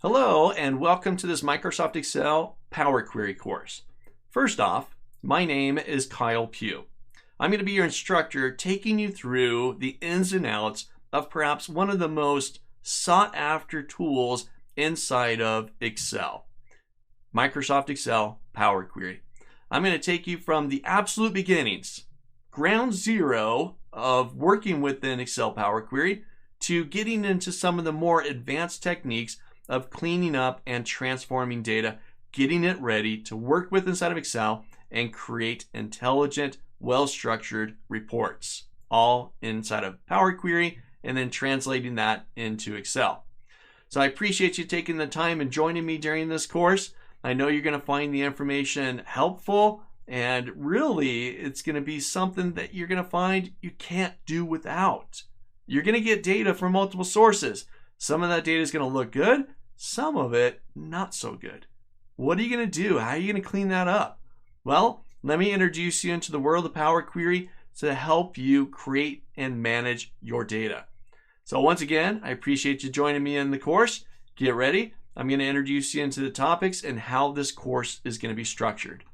Hello and welcome to this Microsoft Excel Power Query course. First off, my name is Kyle Pugh. I'm going to be your instructor taking you through the ins and outs of perhaps one of the most sought after tools inside of Excel. Microsoft Excel Power Query. I'm going to take you from the absolute beginnings, ground zero of working within Excel Power Query, to getting into some of the more advanced techniques of cleaning up and transforming data, getting it ready to work with inside of Excel and create intelligent, well-structured reports, all inside of Power Query, and then translating that into Excel. So I appreciate you taking the time and joining me during this course. I know you're going to find the information helpful, and really it's going to be something that you're going to find you can't do without. You're going to get data from multiple sources. Some of that data is going to look good, some of it not so good. What are you going to do? How are you going to clean that up? Well, let me introduce you into the world of Power Query to help you create and manage your data. So once again, I appreciate you joining me in the course. Get ready. I'm going to introduce you into the topics and how this course is going to be structured.